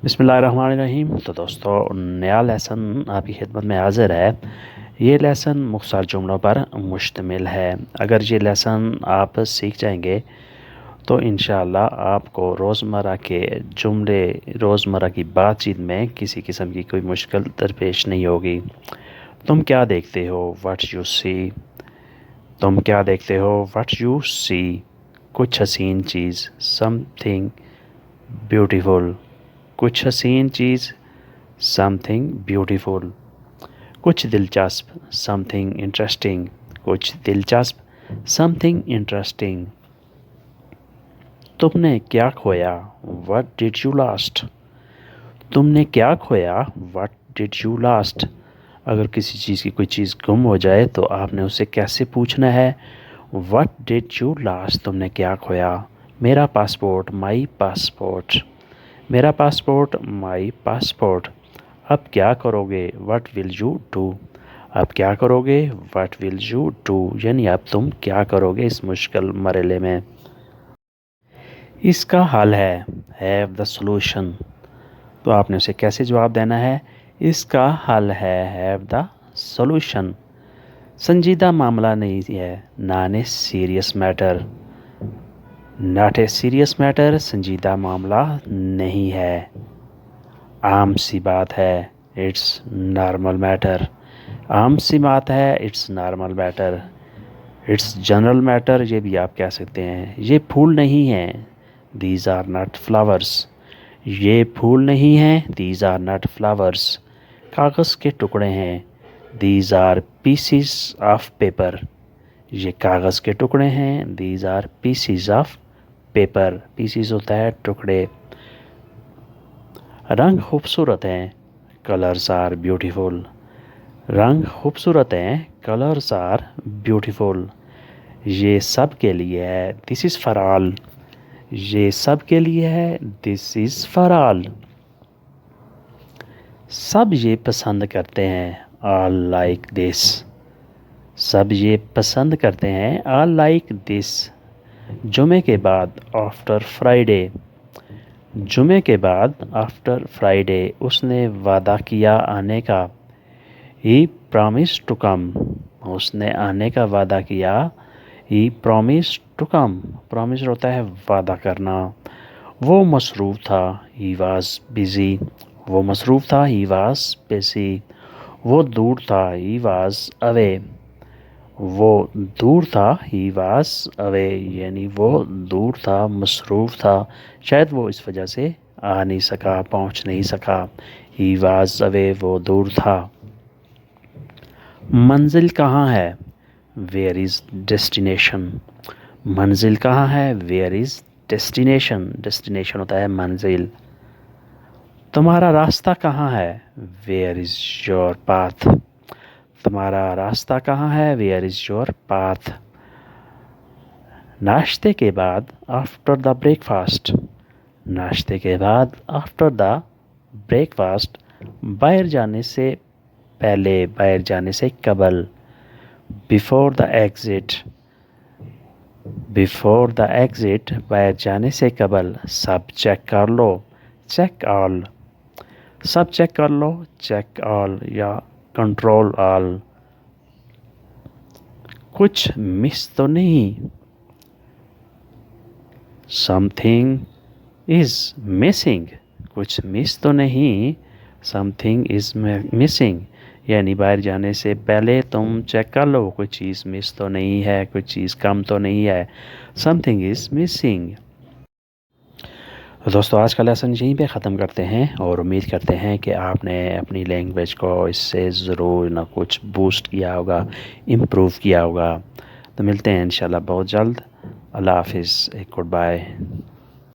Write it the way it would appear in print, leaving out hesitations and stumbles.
बिस्मिल्लाहिर्रहमानिर्रहीम। तो दोस्तों, नया लेसन आपकी खिदमत में हाज़िर है। ये लेसन मुख्तसर जुमलों पर मुश्तमिल है। अगर ये लेसन आप सीख जाएंगे तो इंशाअल्लाह आपको रोज़मर्रा के जुमले, रोज़मर्रा की बातचीत में किसी किस्म की कोई मुश्किल दरपेश नहीं होगी। तुम क्या देखते हो? What you see. तुम क्या देखते हो? What you see. कुछ हसीन चीज़, समथिंग ब्यूटीफुल। कुछ हसीन चीज़, समथिंग ब्यूटीफुल। कुछ दिलचस्प, समथिंग इंटरेस्टिंग। कुछ दिलचस्प, समथिंग इंटरेस्टिंग। तुमने क्या खोया? What did you last. तुमने क्या खोया? What did you last. अगर किसी चीज़ की कोई चीज़ गुम हो जाए तो आपने उससे कैसे पूछना है? What did you last. तुमने क्या खोया? मेरा पासपोर्ट, माई पासपोर्ट। मेरा पासपोर्ट, माई पासपोर्ट। अब क्या करोगे? What will you do. अब क्या करोगे? व्हाट विल यू डू, यानी अब तुम क्या करोगे इस मुश्किल मरहले में। इसका हल है, हैव द सॉल्यूशन। तो आपने उसे कैसे जवाब देना है? इसका हल है, हैव द सॉल्यूशन। संजीदा मामला नहीं है, not a serious matter. Not a serious matter, संजीदा मामला नहीं है। आम सी बात है, इट्स नॉर्मल मैटर। आम सी बात है, it's normal matter. It's general matter, ये भी आप कह सकते हैं। ये फूल नहीं हैं, दीज आर नॉट फ्लावर्स। ये फूल नहीं हैं, दीज आर नॉट फ्लावर्स। कागज़ के टुकड़े हैं, these are pieces of paper. ये कागज़ के टुकड़े हैं, these are pieces of paper. Pieces होता है टुकड़े। रंग खूबसूरत हैं, कलर्स आर ब्यूटीफुल। रंग खूबसूरत हैं, कलर्स आर ब्यूटीफुल। ये सब के लिए है, दिस इज़ फॉर ऑल। ये सब के लिए है, दिस इज़ फॉर ऑल। सब ये पसंद करते हैं, ऑल लाइक दिस। सब ये पसंद करते हैं, ऑल लाइक दिस। जुमे के बाद, आफ्टर फ्राइडे। जुमे के बाद, आफ्टर फ्राइडे। उसने वादा किया आने का, ही प्रॉमिस टू कम। उसने आने का वादा किया, ही प्रॉमिस टू कम। प्रॉमिस होता है वादा करना। वो मसरूफ़ था, ही वाज बिज़ी। वो मसरूफ़ था, ही वाज बिज़ी। वो दूर था, ही वाज अवे। वो दूर था, ही वाज अवे, यानी वो दूर था, मसरूफ़ था। शायद वो इस वजह से आ नहीं सका, पहुंच नहीं सका। ही वाज अवे, वो दूर था। मंजिल कहाँ है? Where is destination. मंजिल कहाँ है? Where is destination. डेस्टिनेशन होता है मंजिल। तुम्हारा रास्ता कहाँ है? Where is your path. तुम्हारा रास्ता कहाँ है? Where is your path. नाश्ते के बाद, आफ्टर द ब्रेकफास्ट। नाश्ते के बाद, आफ्टर द ब्रेकफास्ट। बाहर जाने से पहले, बाहर जाने से कबल। Before the exit. Before the exit, बाहर जाने से कबल। सब चेक कर लो, चेक ऑल। सब चेक कर लो, चेक ऑल या कंट्रोल ऑल। कुछ मिस तो नहीं, समथिंग इज़ मिसिंग। कुछ मिस तो नहीं, समथिंग इज़ मिसिंग। यानी बाहर जाने से पहले तुम चेक कर लो, कोई चीज़ मिस तो नहीं है, कोई चीज़ कम तो नहीं है। Something is missing. तो दोस्तों, आज का लेसन यहीं पे ख़त्म करते हैं और उम्मीद करते हैं कि आपने अपनी लैंग्वेज को इससे ज़रूर ना कुछ बूस्ट किया होगा, इम्प्रूव किया होगा। तो मिलते हैं इंशाल्लाह बहुत जल्द। अल्लाह हाफिज़, एक गुड बाय।